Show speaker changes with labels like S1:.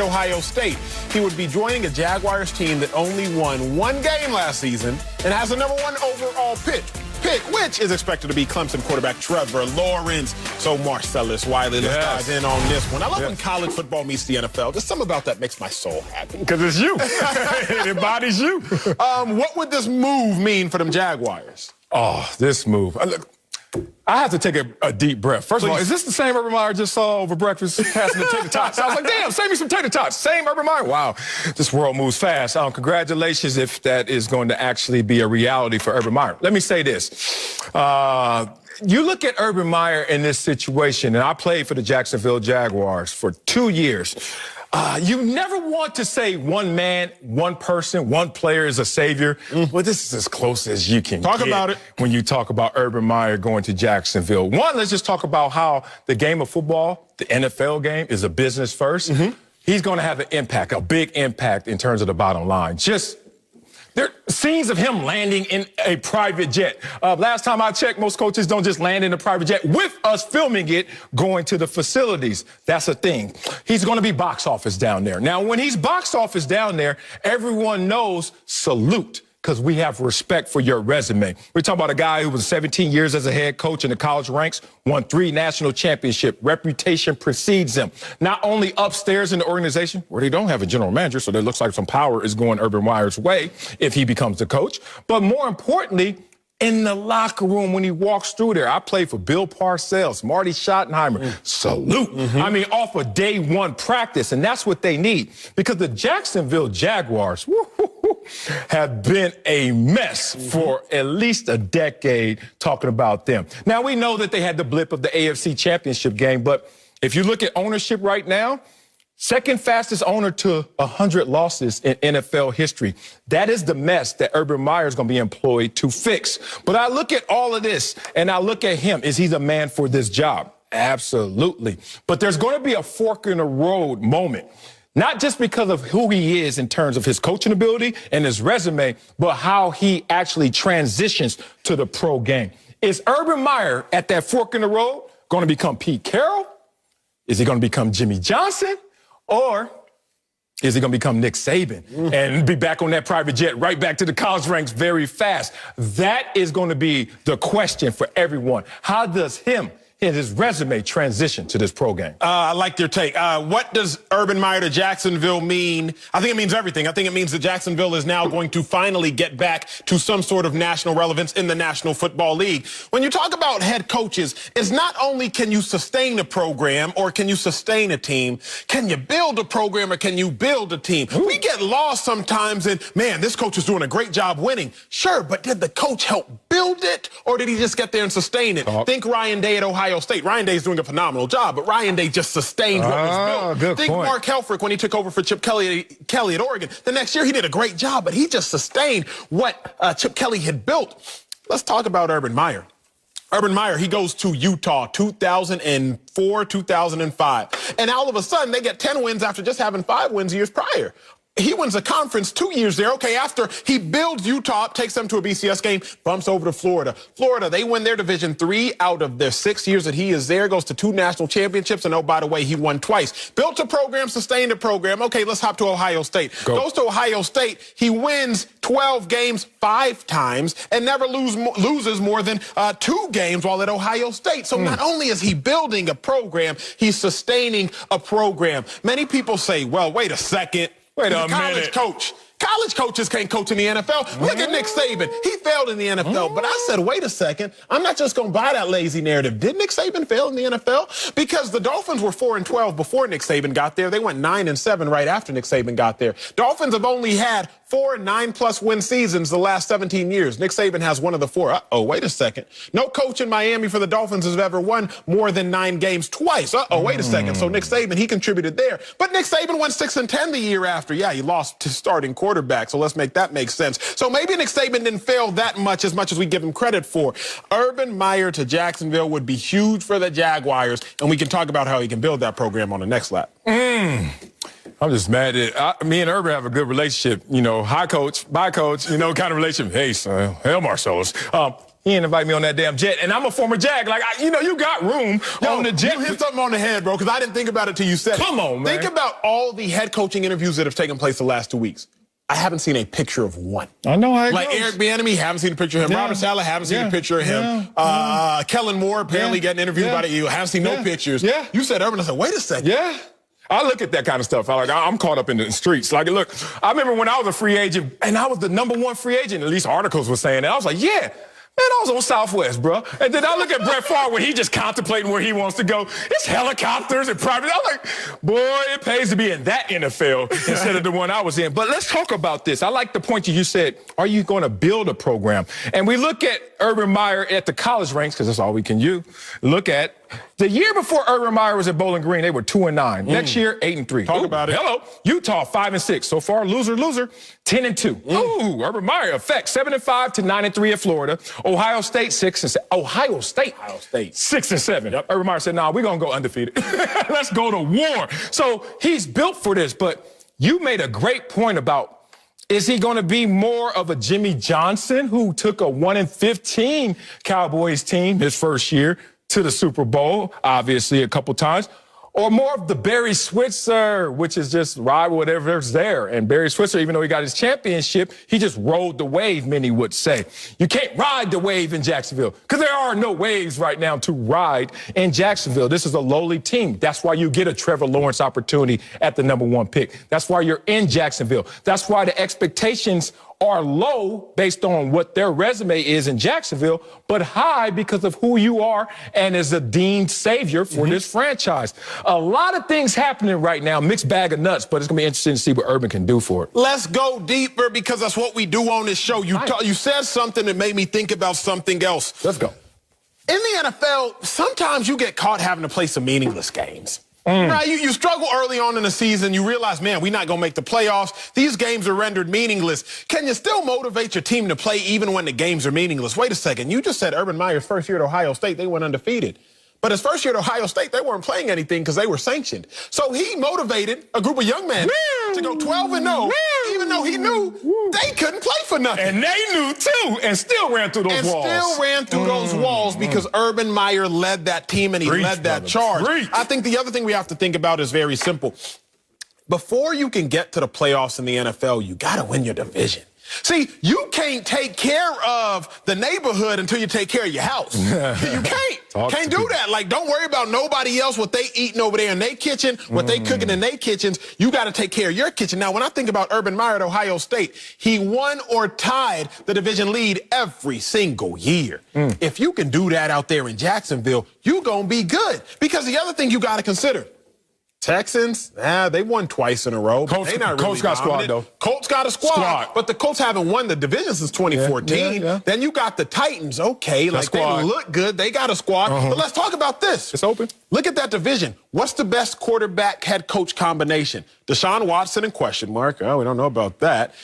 S1: Ohio State. He would be joining a Jaguars team that only won one game last season and has the #1 overall pick, which is expected to be Clemson quarterback Trevor Lawrence. So Marcellus Wiley, let's dive in on this one. I love when college football meets the NFL. There's something about that makes my soul happy.
S2: Because it's you. It embodies you.
S1: What would this move mean for them Jaguars?
S2: Oh, this move. Look, I have to take a deep breath. First of all, is this the same Urban Meyer just saw over breakfast passing the tater tots? I was like, damn, save me some tater tots. Same Urban Meyer. Wow, this world moves fast. Congratulations if that is going to actually be a reality for Urban Meyer. Let me say this. You look at Urban Meyer in this situation, and I played for the Jacksonville Jaguars for 2 years. You never want to say one man, one person, one player is a savior. But this is as close as you can
S1: talk about it
S2: when you talk about Urban Meyer going to Jacksonville. One, let's just talk about how the game of football, the NFL game, is a business first. He's going to have an impact, a big impact in terms of the bottom line. There are scenes of him landing in a private jet. Last time I checked, most coaches don't just land in a private jet with us filming it, going to the facilities. That's a thing. He's going to be box office down there. Now, when he's box office down there, everyone knows salute, because we have respect for your resume. We're talking about a guy who was 17 years as a head coach in the college ranks, won 3 national championships. Reputation precedes him. Not only upstairs in the organization, where they don't have a general manager, so it looks like some power is going Urban Meyer's way if he becomes the coach, but more importantly, in the locker room when he walks through there. I played for Bill Parcells, Marty Schottenheimer. Salute. I mean, off of day one practice, and that's what they need, because the Jacksonville Jaguars have been a mess for at least a decade, talking about them. Now, we know that they had the blip of the AFC Championship game, but if you look at ownership right now, second fastest owner to 100 losses in NFL history. That is the mess that Urban Meyer is going to be employed to fix. But I look at all of this, and I look at him. Is he the man for this job? Absolutely. But there's going to be a fork in the road moment. Not just because of who he is in terms of his coaching ability and his resume, but how he actually transitions to the pro game. Is Urban Meyer at that fork in the road going to become Pete Carroll? Is he going to become Jimmy Johnson? Or is he going to become Nick Saban and be back on that private jet, right back to the college ranks very fast? That is going to be the question for everyone. How does him and his resume transition to this pro game?
S1: I like your take. What does Urban Meyer to Jacksonville mean? I think it means everything. I think it means that Jacksonville is now going to finally get back to some sort of national relevance in the National Football League. When you talk about head coaches, it's not only can you sustain a program or can you sustain a team, can you build a program or can you build a team? We get lost sometimes in, man, this coach is doing a great job winning. Sure, but did the coach help build it or did he just get there and sustain it? Think Ryan Day at Ohio State. Ryan Day's doing a phenomenal job, but Ryan Day just sustained what was built. Think Mark Helfrich when he took over for Chip Kelly at Oregon. The next year he did a great job, but he just sustained what Chip Kelly had built. Let's talk about Urban Meyer. Urban Meyer, he goes to Utah 2004, 2005. And all of a sudden, they get 10 wins after just having 5 wins years prior. He wins a conference 2 years there. Okay, after he builds Utah up, takes them to a BCS game, bumps over to Florida. Florida, they win their division 3 out of their 6 years that he is there, goes to 2 national championships, and oh, by the way, he won twice. Built a program, sustained a program. Okay, let's hop to Ohio State. Goes to Ohio State. He wins 12 games 5 times and never loses more than 2 games while at Ohio State. So not only is he building a program, he's sustaining a program. Many people say, well, wait a second.
S2: Wait a
S1: college coach. College coaches can't coach in the NFL. Look at Nick Saban. He failed in the NFL. But I said, wait a second. I'm not just going to buy that lazy narrative. Did Nick Saban fail in the NFL? Because the Dolphins were 4-12 before Nick Saban got there. They went 9-7 right after Nick Saban got there. Dolphins have only had 4 9+ win seasons the last 17 years. Nick Saban has one of the 4. Uh-oh, wait a second. No coach in Miami for the Dolphins has ever won more than 9 games twice. Uh-oh, wait a second. So Nick Saban, he contributed there. But Nick Saban went 6-10 the year after. Yeah, he lost to starting quarterback, so let's make that make sense. So maybe Nick Saban didn't fail that much as we give him credit for. Urban Meyer to Jacksonville would be huge for the Jaguars, and we can talk about how he can build that program on the next lap.
S2: I'm just mad at me and Urban have a good relationship, you know, hi coach, bye coach, you know, kind of relationship. Hey, son, hell, Marcellus. He didn't invite me on that damn jet, and I'm a former Jag. Like, you got room on the jet.
S1: You hit something on the head, bro, because I didn't think about it till you said it.
S2: Come on, man.
S1: Think about all the head coaching interviews that have taken place the last 2 weeks. I haven't seen a picture of one.
S2: I know how it
S1: Like
S2: goes.
S1: Eric Bieniemy, haven't seen a picture of him.
S2: Yeah.
S1: Robert Saleh, haven't seen a picture of him. Kellen Moore apparently getting interviewed by the Eagles. Haven't seen no pictures.
S2: Yeah.
S1: You said Urban. I said, wait a second.
S2: Yeah. I look at that kind of stuff. I'm caught up in the streets. Like, look, I remember when I was a free agent, and I was the #1 free agent, at least articles were saying that. I was like, yeah, man, I was on Southwest, bro. And then I look at Brett Favre when he just contemplating where he wants to go. It's helicopters and private. I'm like, boy, it pays to be in that NFL instead of the one I was in. But let's talk about this. I like the point you said, are you going to build a program? And we look at Urban Meyer at the college ranks, because that's all we can look at. The year before Urban Meyer was at Bowling Green, they were 2-9. Next year, 8-3.
S1: Talk about it.
S2: Hello. Utah, 5-6. So far, loser, 10-2. Ooh, Urban Meyer effect, 7-5 to 9-3 at Florida. Ohio State, 6-7. Ohio State, 6-7.
S1: Yep.
S2: Urban Meyer said, nah, we're going to go undefeated. Let's go to war. So he's built for this, but you made a great point about, is he going to be more of a Jimmy Johnson, who took a 1-15 Cowboys team his first year to the Super Bowl, obviously, a couple times, or more of the Barry Switzer, which is just ride whatever's there? And Barry Switzer, even though he got his championship, he just rode the wave, many would say. You can't ride the wave in Jacksonville because there are no waves right now to ride in Jacksonville. This is a lowly team. That's why you get a Trevor Lawrence opportunity at the #1 pick. That's why you're in Jacksonville. That's why the expectations are low based on what their resume is in Jacksonville, but high because of who you are and as a deemed savior for this franchise. A lot of things happening right now, mixed bag of nuts, but it's going to be interesting to see what Urban can do for it.
S1: Let's go deeper, because that's what we do on this show. You said something that made me think about something else.
S2: Let's go.
S1: In the NFL, sometimes you get caught having to play some meaningless games. Right, you struggle early on in the season. You realize, man, we're not going to make the playoffs. These games are rendered meaningless. Can you still motivate your team to play even when the games are meaningless? Wait a second. You just said Urban Meyer's first year at Ohio State, they went undefeated. But his first year at Ohio State, they weren't playing anything because they were sanctioned. So he motivated a group of young men to go 12-0, even though he knew they couldn't play for nothing.
S2: And they knew, too, and still ran through those walls.
S1: And still ran through those walls because Urban Meyer led that team and he led that charge. I think the other thing we have to think about is very simple. Before you can get to the playoffs in the NFL, you got to win your division. See, you can't take care of the neighborhood until you take care of your house. You can't do that. Like, don't worry about nobody else, what they eating over there in their kitchen, what they cooking in their kitchens. You got to take care of your kitchen. Now, when I think about Urban Meyer at Ohio State, he won or tied the division lead every single year. If you can do that out there in Jacksonville, you're going to be good. Because the other thing you got to consider, Texans, they won twice in a row.
S2: Colts,
S1: they not really
S2: Colts got squad, though.
S1: Colts got a squad, but the Colts haven't won the division since 2014. Then you got the Titans. Okay, like they look good. They got a squad. But let's talk about this.
S2: It's open.
S1: Look at that division. What's the best quarterback head coach combination? Deshaun Watson and question mark. Oh, we don't know about that.